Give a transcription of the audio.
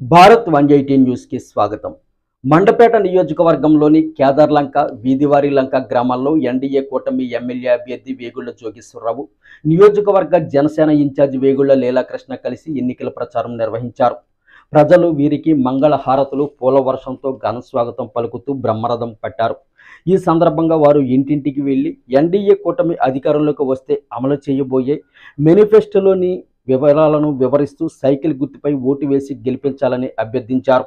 Bharat 180 news కి స్వాగతం. మండపేట నియోజకవర్గంలోని కేదార్లంక, వీధివారిలంక గ్రామాల్లో ఎన్డీఏ కూటమి ఎమ్మెల్యే అభ్యర్థి వేగుళ్ల జోగేశ్వరరావు, నియోజకవర్గ జనసేన ఇన్ఛార్జి వేగుళ్ల లీలాకృష్ణ కలిసి ఎన్నికల ప్రచారం నిర్వహించారు. ప్రజలు వీరికి మంగళ హారతులు, పూల వర్షంతో ఘన స్వాగతం పలుకుతూ బ్రహ్మరథం పట్టారు. ఈ సందర్భంగా వారు ఇంటింటికి వెళ్లి ఎన్డీఏ కూటమి అధికారంలోకి వస్తే అమలు చేయబోయే మేనిఫెస్టోలోని వివరాలను వివరిస్తూ సైకిల్ గుర్తుపై ఓటు వేసి గెలిపించాలని అభ్యర్థించారు.